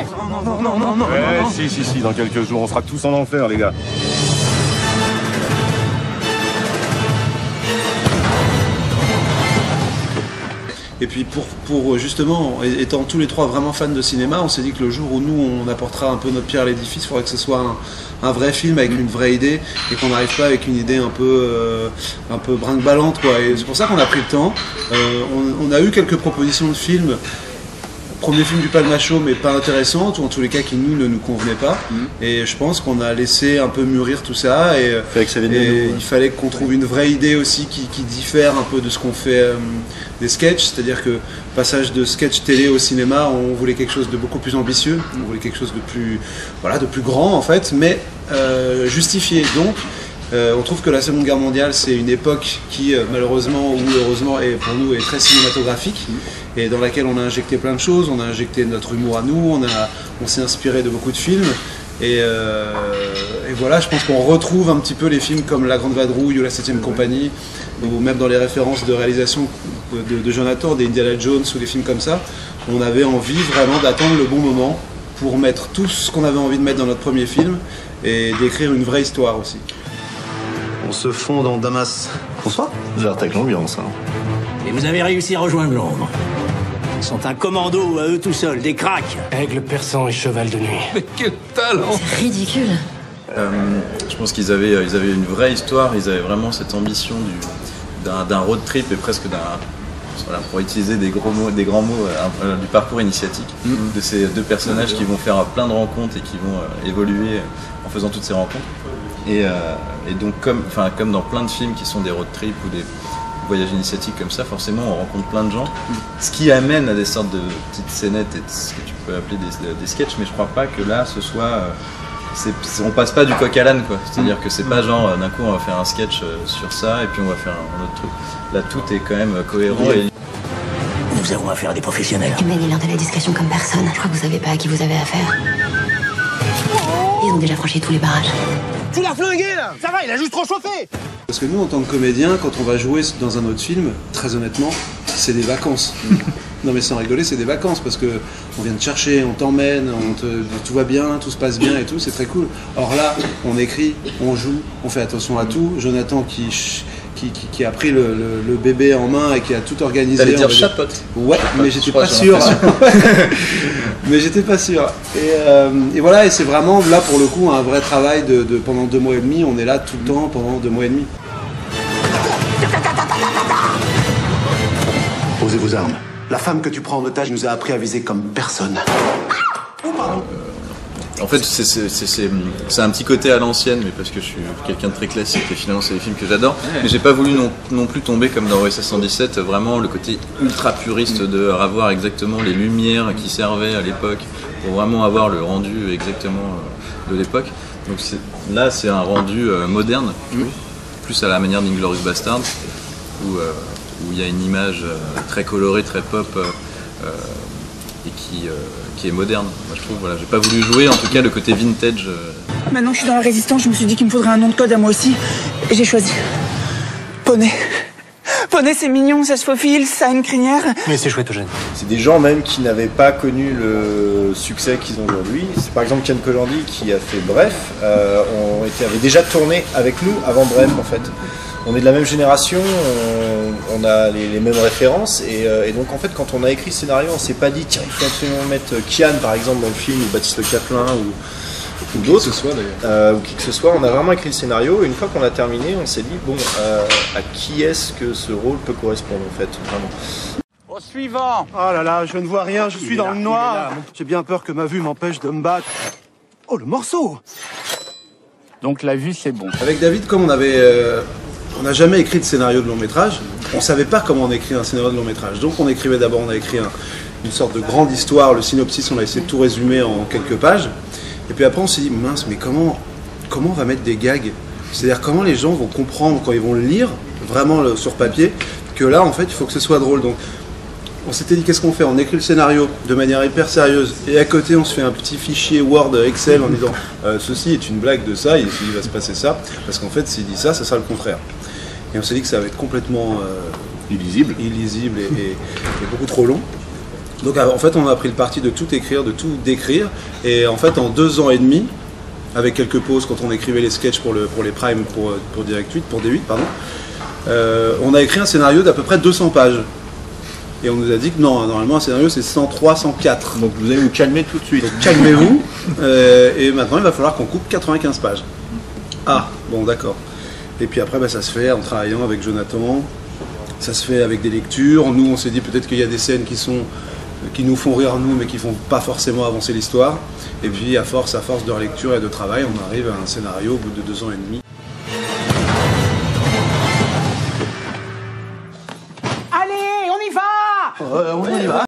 Non. Ouais, si, dans quelques jours, on sera tous en enfer, les gars. Et puis pour justement, étant tous les trois vraiment fans de cinéma, on s'est dit que le jour où nous on apportera un peu notre pierre à l'édifice, il faudrait que ce soit un vrai film avec une vraie idée et qu'on n'arrive pas avec une idée un peu brinque-ballante quoi. Et c'est pour ça qu'on a pris le temps. On a eu quelques propositions de films. Premier film du Palmacho mais pas intéressante, ou en tous les cas qui ne nous convenait pas. Et je pense qu'on a laissé un peu mûrir tout ça et il fallait qu'on trouve une vraie idée aussi qui diffère un peu de ce qu'on fait des sketchs, c'est-à-dire que passage de sketch télé au cinéma, on voulait quelque chose de beaucoup plus ambitieux, on voulait quelque chose de plus grand en fait, mais justifié. Donc on trouve que la Seconde Guerre mondiale c'est une époque qui malheureusement ou heureusement pour nous est très cinématographique et dans laquelle on a injecté plein de choses, on a injecté notre humour à nous, on s'est inspiré de beaucoup de films et voilà, je pense qu'on retrouve un petit peu les films comme La Grande Vadrouille ou La 7ème Compagnie ou même dans les références de réalisation de Jonathan, des Indiana Jones ou des films comme ça, on avait envie vraiment d'attendre le bon moment pour mettre tout ce qu'on avait envie de mettre dans notre premier film et d'écrire une vraie histoire aussi. On se fond dans Damas. Bonsoir. J'attaque l'ambiance. Et vous avez réussi à rejoindre Londres. Ils sont un commando à eux tout seuls, des cracks. Aigle perçant et cheval de nuit. Mais quel talent! C'est ridicule. Je pense qu'ils avaient une vraie histoire, ils avaient vraiment cette ambition d'un road trip et presque pour utiliser des grands mots, du parcours initiatique de ces deux personnages qui vont faire plein de rencontres et qui vont évoluer en faisant toutes ces rencontres. Et donc comme dans plein de films qui sont des road trips ou des voyages initiatiques comme ça, forcément on rencontre plein de gens, ce qui amène à des sortes de petites scénettes et ce que tu peux appeler des sketchs, mais je crois pas que là ce soit... on passe pas du coq à l'âne quoi, c'est-à-dire que c'est pas genre d'un coup on va faire un sketch sur ça et puis on va faire un autre truc. Là tout est quand même cohérent et... Nous avons affaire à des professionnels. Tu mènes l'art de la discrétion comme personne. Je crois que vous savez pas à qui vous avez affaire. Ils ont déjà franchi tous les barrages. Tu l'as flingué là! Ça va, il a juste trop chauffé! Parce que nous, en tant que comédiens, quand on va jouer dans un autre film, très honnêtement, c'est des vacances. Non mais sans rigoler, c'est des vacances parce que on vient te chercher, on t'emmène, tout va bien, tout se passe bien et tout, c'est très cool. Or là, on écrit, on joue, on fait attention à tout. Jonathan qui a pris le bébé en main et qui a tout organisé. T'allais dire chapote. Ouais, mais j'étais pas sûr. Mais j'étais pas sûr. Et voilà, et c'est vraiment là pour le coup un vrai travail pendant 2 mois et demi. On est là tout le temps pendant 2 mois et demi. Posez vos armes. La femme que tu prends en otage nous a appris à viser comme personne. En fait, c'est un petit côté à l'ancienne, mais parce que je suis quelqu'un de très classique et finalement c'est des films que j'adore. Mais j'ai pas voulu non plus tomber comme dans OSS 117, vraiment le côté ultra puriste de avoir exactement les lumières qui servaient à l'époque pour vraiment avoir le rendu exactement de l'époque. Donc là, c'est un rendu moderne, plus à la manière d'Inglourious Basterds, où il y a une image très colorée, très pop. Et qui est moderne. Moi je trouve, voilà, j'ai pas voulu jouer en tout cas le côté vintage. Maintenant que je suis dans la résistance, je me suis dit qu'il me faudrait un nom de code à moi aussi. Et j'ai choisi Poney. Poney c'est mignon, ça se faufile, ça a une crinière. Mais c'est chouette Eugène. C'est des gens même qui n'avaient pas connu le succès qu'ils ont aujourd'hui. C'est par exemple Ken Kojandi qui a fait Bref, avait déjà tourné avec nous avant Bref en fait. On est de la même génération, on a les mêmes références et donc en fait quand on a écrit le scénario on s'est pas dit tiens il faut absolument mettre Kian par exemple dans le film ou Baptiste Le Caplin ou d'autres, ou qui que ce soit, on a vraiment écrit le scénario et une fois qu'on a terminé on s'est dit bon à qui est-ce que ce rôle peut correspondre en fait vraiment. Au suivant. Oh là là, je ne vois rien, je suis dans le noir. J'ai bien peur que ma vue m'empêche de me battre. Oh le morceau. Donc la vue c'est bon. Avec David, comme on n'a jamais écrit de scénario de long métrage, on savait pas comment on écrit un scénario de long métrage. Donc on a écrit une sorte de grande histoire, le synopsis, on a essayé de tout résumer en quelques pages. Et puis après on s'est dit, mince, mais comment on va mettre des gags? C'est-à-dire comment les gens vont comprendre quand ils vont le lire, vraiment sur papier, que là en fait il faut que ce soit drôle. Donc on s'était dit qu'est-ce qu'on fait? On écrit le scénario de manière hyper sérieuse et à côté on se fait un petit fichier Word Excel en disant ceci est une blague de ça, il va se passer ça, parce qu'en fait s'il dit ça, ça sera le contraire. Et on s'est dit que ça va être complètement illisible et beaucoup trop long. Donc en fait, on a pris le parti de tout écrire, de tout décrire. Et en fait, en 2 ans et demi, avec quelques pauses quand on écrivait les sketchs pour les primes, pour Direct 8, pour D8, pardon, on a écrit un scénario d'à peu près 200 pages. Et on nous a dit que non, normalement un scénario c'est 103, 104. Donc vous allez vous calmer tout de suite. Donc calmez-vous. Et maintenant il va falloir qu'on coupe 95 pages. Ah, bon d'accord. Et puis après ça se fait en travaillant avec Jonathan, ça se fait avec des lectures. Nous on s'est dit peut-être qu'il y a des scènes qui nous font rire nous mais qui font pas forcément avancer l'histoire. Et puis à force de lecture et de travail, on arrive à un scénario au bout de 2 ans et demi.